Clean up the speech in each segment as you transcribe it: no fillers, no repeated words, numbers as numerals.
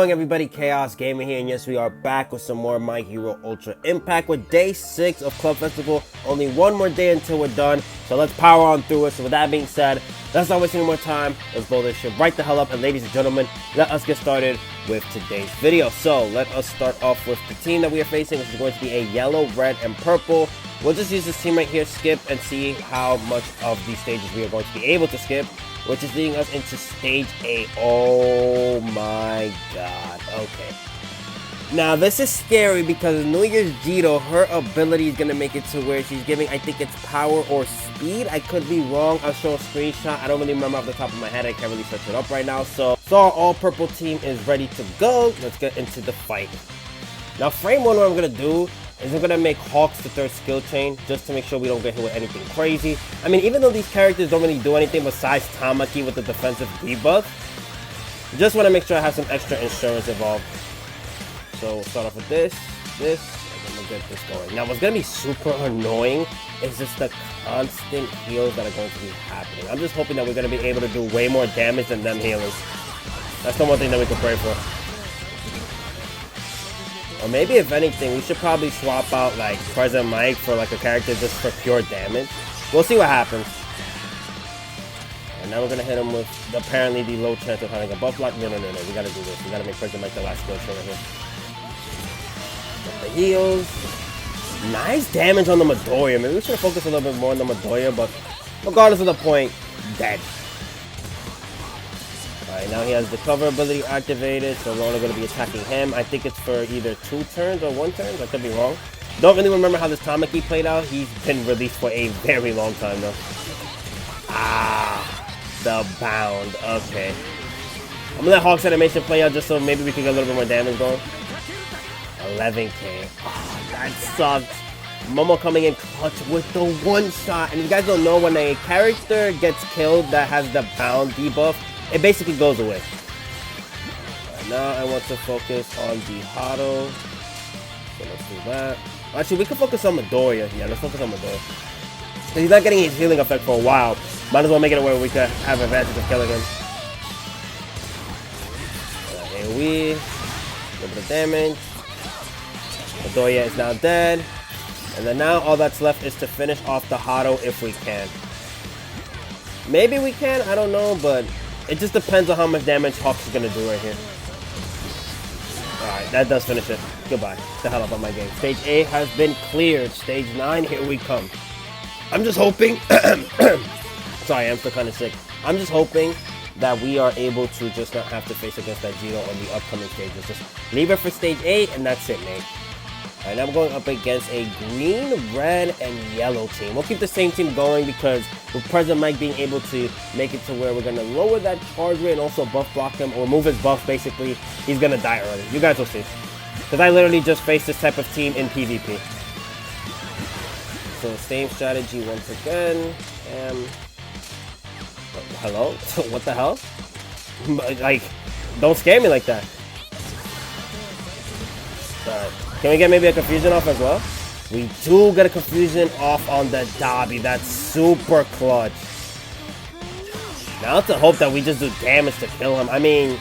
going, everybody? Chaos Gaming here, and yes, we are back with some more My Hero Ultra Impact with day 6 of Club Festival. Only one more day until we're done, so let's power on through it. So with that being said, let's not waste any more time. Let's blow this shit right the hell up, and ladies and gentlemen, let us get started with today's video. So let us start off with the team that we are facing, which is going to be a yellow, red, and purple. We'll just use this team right here, skip, and see how much of these stages we are going to be able to skip, which is leading us into stage 8. Oh my god. Okay. Now this is scary because New Year's Jito, her ability is going to make it to where she's giving, I think it's power or speed. I could be wrong. I'll show a screenshot. I don't really remember off the top of my head. I can't really search it up right now. So our all purple team is ready to go. Let's get into the fight. Now frame 1, what I'm going to do is I'm going to make Hawks the third skill chain just to make sure we don't get hit with anything crazy. I mean, even though these characters don't really do anything besides Tamaki with the defensive debuff, just want to make sure I have some extra insurance involved. So we'll start off with this, and then we'll get this going. Now what's going to be super annoying is just the constant heals that are going to be happening. I'm just hoping that we're going to be able to do way more damage than them healers. That's the one thing that we can pray for. Or maybe, if anything, we should probably swap out, like, President Mike for, like, a character just for pure damage. We'll see what happens. And now we're going to hit him with, apparently, the low chance of having a buff block. No. We got to do this. We got to make President Mike the last skill shot right here. Get the heals. Nice damage on the Midoriya. Maybe we should focus a little bit more on the Midoriya, but regardless of the point, dead. Alright, now he has the cover ability activated, so we're only going to be attacking him. I think it's for either 2 turns or 1 turn. I could be wrong. Don't really remember how this Tamaki played out. He's been released for a very long time though. Ah, the bound. Okay. I'm going to let Hawk's animation play out just so maybe we can get a little bit more damage going. 11k. Oh, that sucks. Momo coming in clutch with the 1 shot. And if you guys don't know, when a character gets killed that has the bound debuff, it basically goes away. Right, now I want to focus on the Hado. So let's do that. Actually, we can focus on Midoriya. Yeah, let's focus on Midoriya. He's not getting his healing effect for a while. Might as well make it where we can have advantage of killing him. AoE. A little bit of damage. Midoriya is now dead. And then now all that's left is to finish off the Hado if we can. Maybe we can, I don't know, but it just depends on how much damage Hawks is going to do right here. Alright, that does finish it. Goodbye. Get the hell up on my game. Stage 8 has been cleared. Stage 9, here we come. I'm just hoping... Sorry, I'm still kind of sick. I'm just hoping that we are able to just not have to face against that Jito on the upcoming stages. Just leave it for stage 8, and that's it, mate. Alright, now I'm going up against a green, red, and yellow team. We'll keep the same team going because with President Mike being able to make it to where we're going to lower that charge rate and also buff block him or remove his buff, basically, he's going to die early. You guys will see. Because I literally just faced this type of team in PvP. So same strategy once again. Hello? What the hell? Like, don't scare me like that. Alright. Can we get maybe a confusion off as well? We do get a confusion off on the Dabi. That's super clutch. Now it's a hope that we just do damage to kill him. I mean,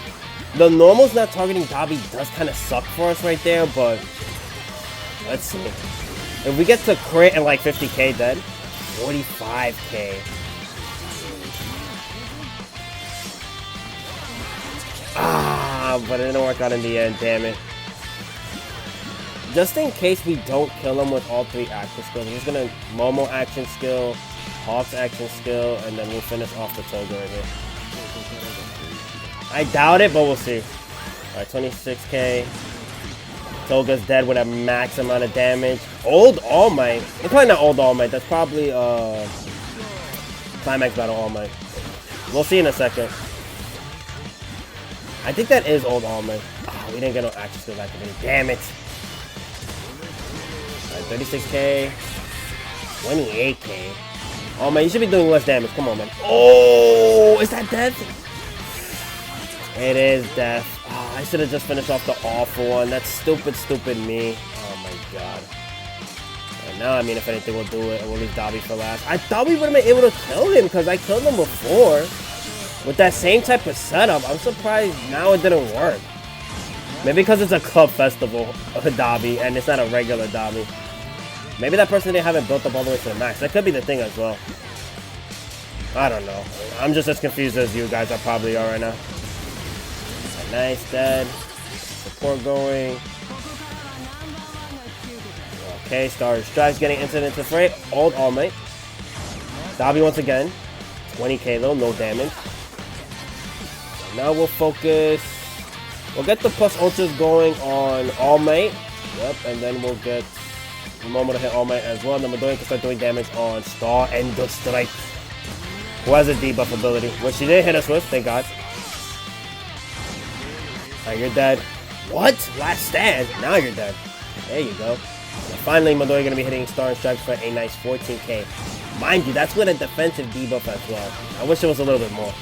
the normals not targeting Dabi does kind of suck for us right there, but let's see. If we get to crit and like 50k dead, 45k. Ah, but it didn't work out in the end, damn it. Just in case we don't kill him with all 3 action skills, I'm just going to Momo action skill, Hawk's action skill, and then we'll finish off the Toga right here. I doubt it, but we'll see. Alright, 26k. Toga's dead with a max amount of damage. Old All Might. It's probably not Old All Might. That's probably Climax Battle All Might. We'll see in a second. I think that is Old All Might. Oh, we didn't get no action skills activated. Damn it. 36k, 28k. Oh man, you should be doing less damage. Come on, man. Oh, is that death? It is death. Oh, I should have just finished off the awful one. That's stupid me. Oh my god. And now, I mean, if anything, we'll do it. And we'll leave Dabi for last. I thought we would have been able to kill him because I killed him before with that same type of setup. I'm surprised now it didn't work. Maybe because it's a club festival Dabi and it's not a regular Dabi. Maybe that person didn't have it built up all the way to the max. That could be the thing as well. I don't know. I'm just as confused as you guys are probably are right now. Nice, dead. Support going. Okay, Star Strikes getting into the fray. Old All Might. Dabi once again. 20k though, no damage. Now we'll focus. We'll get the plus ultras going on All Might. Yep, and then we'll get Momo to hit All Might as well. And then Midoriya can start doing damage on Star and the Strike, who has a debuff ability, which she didn't hit us with, thank God. Now you're dead. What? Last stand? Now you're dead. There you go. And finally, Midoriya gonna be hitting Star and Strikes for a nice 14k. Mind you, that's with a defensive debuff as well. I wish it was a little bit more.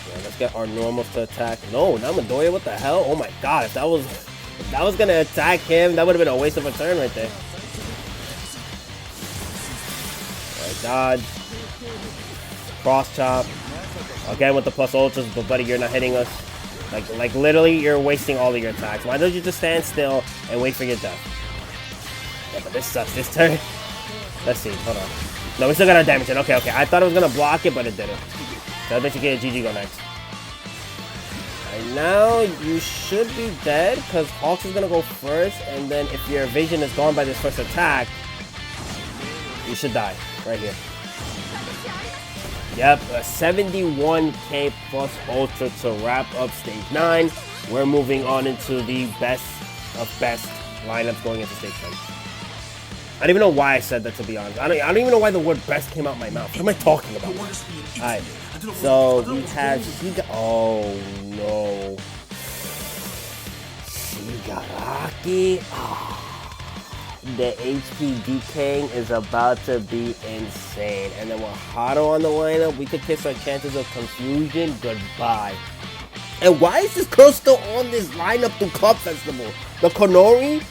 Yeah, let's get our normals to attack. No, not Midoriya. What the hell? Oh my God! If that was gonna attack him, that would have been a waste of a turn right there. Alright, dodge. Cross chop. Again with the plus ultras, but buddy, you're not hitting us. Like literally, you're wasting all of your attacks. Why don't you just stand still and wait for your death? Yeah, but this sucks. This turn. Let's see. Hold on. No, we still got our damage in. Okay. I thought it was gonna block it, but it didn't. So I bet you get a GG go next. And now you should be dead because Hawks is gonna go first, and then if your evasion is gone by this first attack, you should die right here. Yep, a 71k plus ultra to wrap up stage 9. We're moving on into the best of best lineups going into stage 10. I don't even know why I said that, to be honest. I don't even know why the word best came out my mouth. What am I talking about? Alright, so we have oh no. Shigaraki. The HP decaying is about to be insane. And then with Hado on the lineup, we could kiss our chances of confusion goodbye. And why is this girl still on this lineup through Club Festival? The Konori?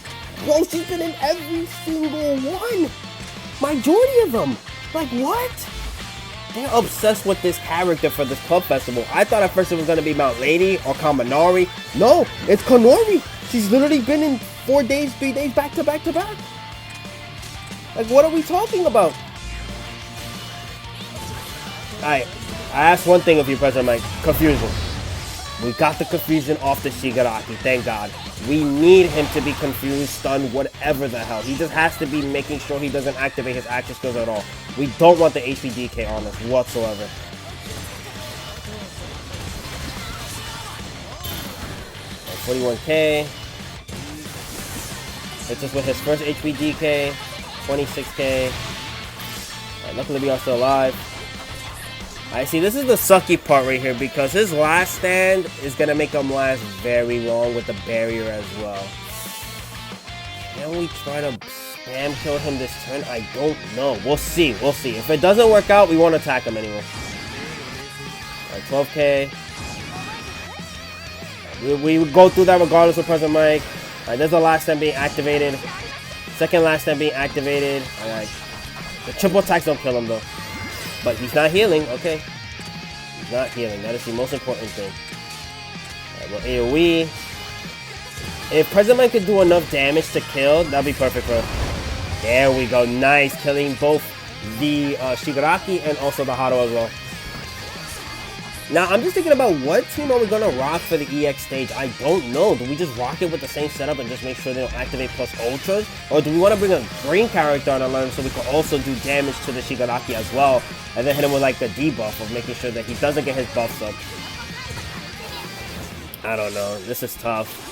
Bro, she's been in every single one. Majority of them. Like, what? They're obsessed with this character for this Club Festival. I thought at first it was going to be Mount Lady or Kaminari. No, it's Konori. She's literally been in 4 days, 3 days, back to back to back. Like, what are we talking about? Alright, I asked one thing of you, President Mike. Confusion. We got the confusion off the Shigaraki, thank God. We need him to be confused, stunned, whatever the hell. He just has to be making sure he doesn't activate his action skills at all. We don't want the HP DK on us whatsoever. Right, 41k. Hits us with his first HP DK, 26k. Right, luckily we are still alive. I see, this is the sucky part right here because his last stand is going to make him last very long with the barrier as well. Can we try to spam kill him this turn? I don't know. We'll see. We'll see. If it doesn't work out, we won't attack him anymore. Alright, 12k. We would go through that regardless of President Mike. Alright, there's the last stand being activated. Second last stand being activated. Alright. The triple attacks don't kill him though. But he's not healing, okay. He's not healing. That is the most important thing. Alright, well, AoE. If President Mike could do enough damage to kill, that'd be perfect for him. There we go. Nice. Killing both the Shigaraki and also the Hado as well. Now, I'm just thinking about what team are we going to rock for the EX stage? I don't know. Do we just rock it with the same setup and just make sure they don't activate plus ultras? Or do we want to bring a green character on our line so we can also do damage to the Shigaraki as well? And then hit him with like the debuff of making sure that he doesn't get his buffs up. I don't know. This is tough.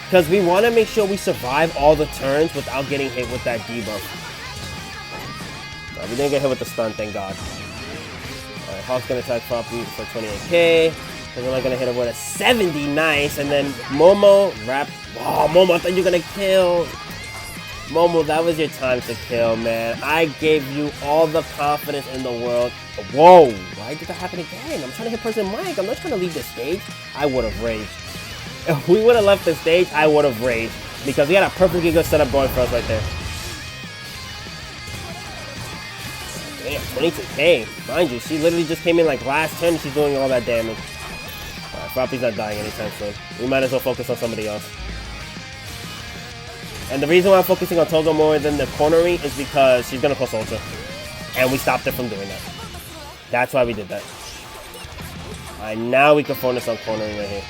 Because we want to make sure we survive all the turns without getting hit with that debuff. We didn't get hit with the stun, thank God. Alright, Hawk's gonna attack Floppy for 28k. Then I'm gonna hit him with a 70, nice. And then Momo, wrap. Oh, Momo, I thought you were gonna kill. Momo, that was your time to kill, man. I gave you all the confidence in the world. Whoa, why did that happen again? I'm trying to hit President Mike. I'm not trying to leave the stage. I would have raged. If we would have left the stage, I would have raged. Because we had a perfectly good setup going for us right there. Damn, 22k. Mind you, she literally just came in like last turn and she's doing all that damage. Alright, Froppy's not dying anytime soon. We might as well focus on somebody else. And the reason why I'm focusing on Toga more than the cornering is because she's gonna plus Ultra. And we stopped her from doing that. That's why we did that. Alright, now we can focus on cornering right here.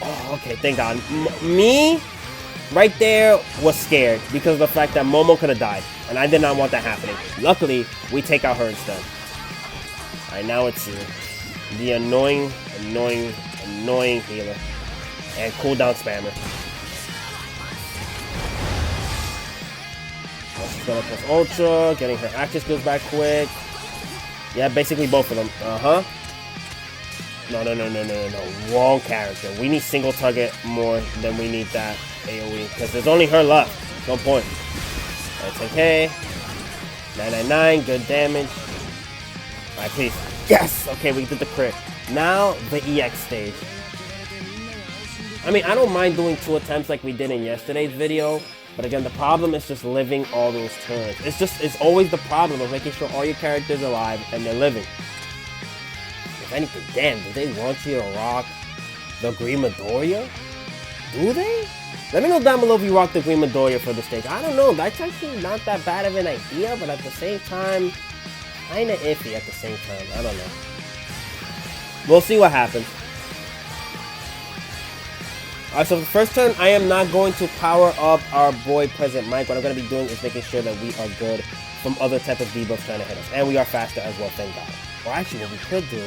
Oh, okay, thank God. Me, right there, was scared because of the fact that Momo could have died. And I did not want that happening. Luckily, we take out her instead. Alright, now it's you. The annoying healer. And cooldown spammer. She's gonna press Ultra, getting her action skills back quick. Yeah, basically both of them. Uh-huh. No. Wrong character. We need single target more than we need that AoE. Because there's only her left. No point. Alright, 10k. 999, good damage. Alright, please. Yes! Okay, we did the crit. Now, the EX stage. I mean, I don't mind doing 2 attempts like we did in yesterday's video. But again, the problem is just living all those turns. It's always the problem of making sure all your characters are alive and they're living. If anything, damn, do they want you to rock the Green Midoriya? Do they? Let me know down below if you rock the Green Midoriya for the stage. I don't know, that's actually not that bad of an idea, but at the same time, kinda iffy at the same time. I don't know. We'll see what happens. Alright, so for the first turn, I am not going to power up our boy Present Mike. What I'm going to be doing is making sure that we are good from other type of debuffs trying to hit us. And we are faster as well, thank God. Or actually, what we could do,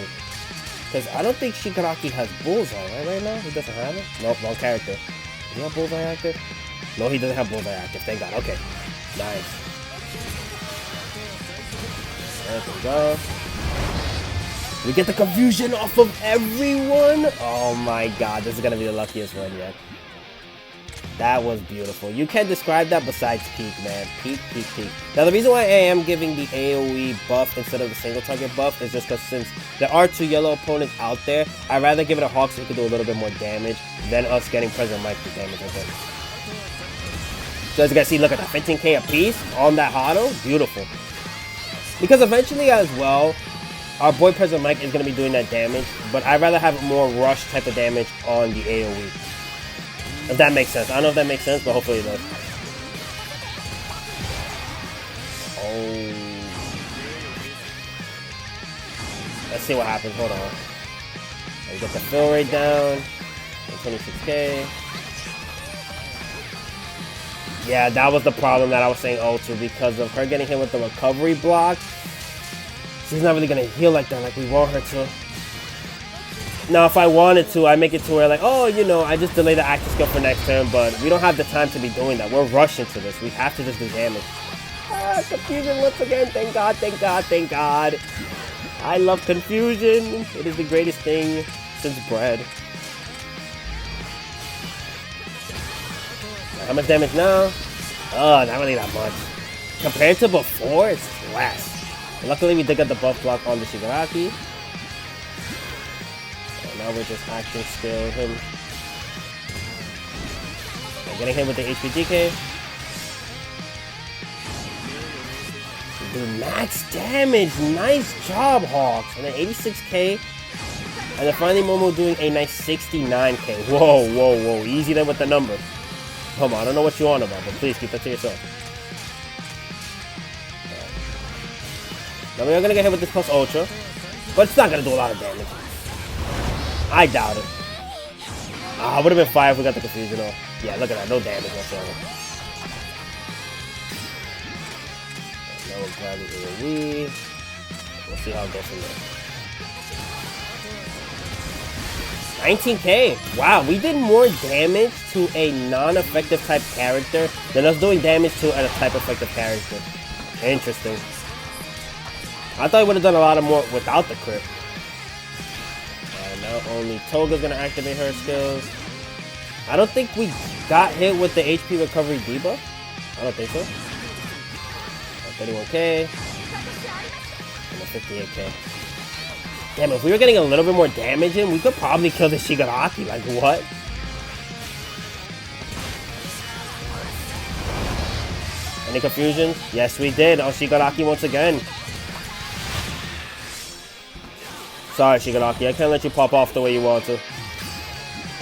because I don't think Shigaraki has Bullseye, right now? He doesn't have it? Nope, wrong character. Does he have Bullseye active? No, he doesn't have Bullseye active, thank God. Okay, nice. There we go. We get the confusion off of everyone. Oh my God, this is gonna be the luckiest one yet. That was beautiful. You can't describe that besides peak, man. Peak. Now the reason why I am giving the AoE buff instead of the single target buff is just because since there are 2 yellow opponents out there, I'd rather give it a Hawk so he can do a little bit more damage than us getting Present Mike to damage, I think. So as you guys see, look at that, 15k a piece on that Hado. Beautiful. Because eventually as well, our boy Present Mike is going to be doing that damage, but I'd rather have more rush type of damage on the AoE. If that makes sense. I don't know if that makes sense, but hopefully it does. Oh. Let's see what happens. Hold on. We get the fill rate down. 26k. Yeah, that was the problem that I was saying to because of her getting hit with the recovery block. She's not really gonna heal like that, like we want her to. Now, if I wanted to, I make it to where like, oh, you know, I just delay the active skill for next turn, but we don't have the time to be doing that. We're rushing to this. We have to just do damage. Confusion once again. Thank God. I love confusion. It is the greatest thing since bread. How much damage now? Oh, not really that much. Compared to before, it's less. Luckily, we did get the buff block on the Shigaraki. So now we're just action skill him. I'm getting hit with the HPGK. Do max damage. Nice job, Hawks. And then 86k. And then finally, Momo doing a nice 69k. Whoa. Easy there with the number. Come on, I don't know what you want about, but please keep that to yourself. Now we are gonna get hit with this plus Ultra, but it's not gonna do a lot of damage. I doubt it. It would have been fire if we got the confusion off. Yeah, look at that, no damage whatsoever. Now we'll grab the AoE. We'll see how it goes from there. 19k! Wow, we did more damage to a non-effective type character than us doing damage to a type effective character. Interesting. I thought we would have done a lot more without the crit. Now only Toga's going to activate her skills. I don't think we got hit with the HP recovery debuff. I don't think so. 31k. And a 58k. Damn, if we were getting a little bit more damage in, we could probably kill the Shigaraki. Like, what? Any confusion? Yes, we did. Oh, Shigaraki once again. Sorry, Shigaraki. I can't let you pop off the way you want to.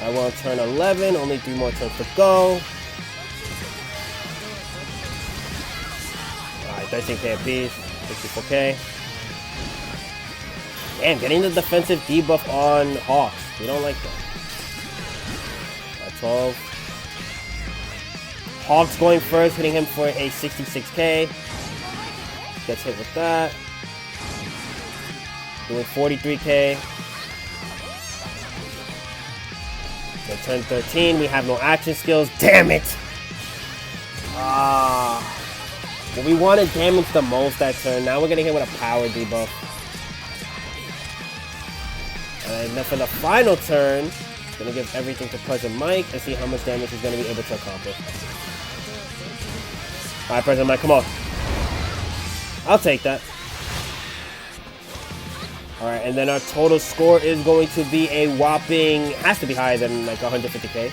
I want turn 11. Only 3 more turns to go. Alright, 13k apiece. 64k. Damn, getting the defensive debuff on Hawks. We don't like that. 12. Hawks going first, hitting him for a 66k. Gets hit with that. Doing 43k. So turn 13, we have no action skills. Damn it! Well, we wanted damage the most that turn. Now we're gonna hit with a power debuff. And then for the final turn, gonna give everything to President Mike and see how much damage he's gonna be able to accomplish. Alright, President Mike, come on. I'll take that. Alright, and then our total score is going to be a whopping, has to be higher than like 150k.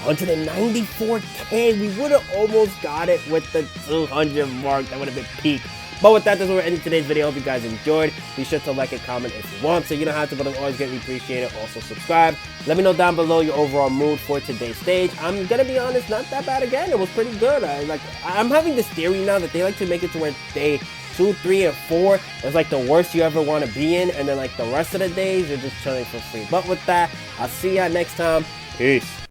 194k. We would have almost got it with the 200 mark. That would have been peak. But with that, that's where we're ending today's video. Hope you guys enjoyed. Be sure to like and comment if you want. So you don't have to, but it's always greatly appreciated. Also subscribe. Let me know down below your overall mood for today's stage. I'm gonna be honest, not that bad again. It was pretty good. I'm having this theory now that they like to make it to where day 2, 3, and 4 is like the worst you ever want to be in, and then like the rest of the days you're just chilling for free. But with that, I'll see y'all next time. Peace.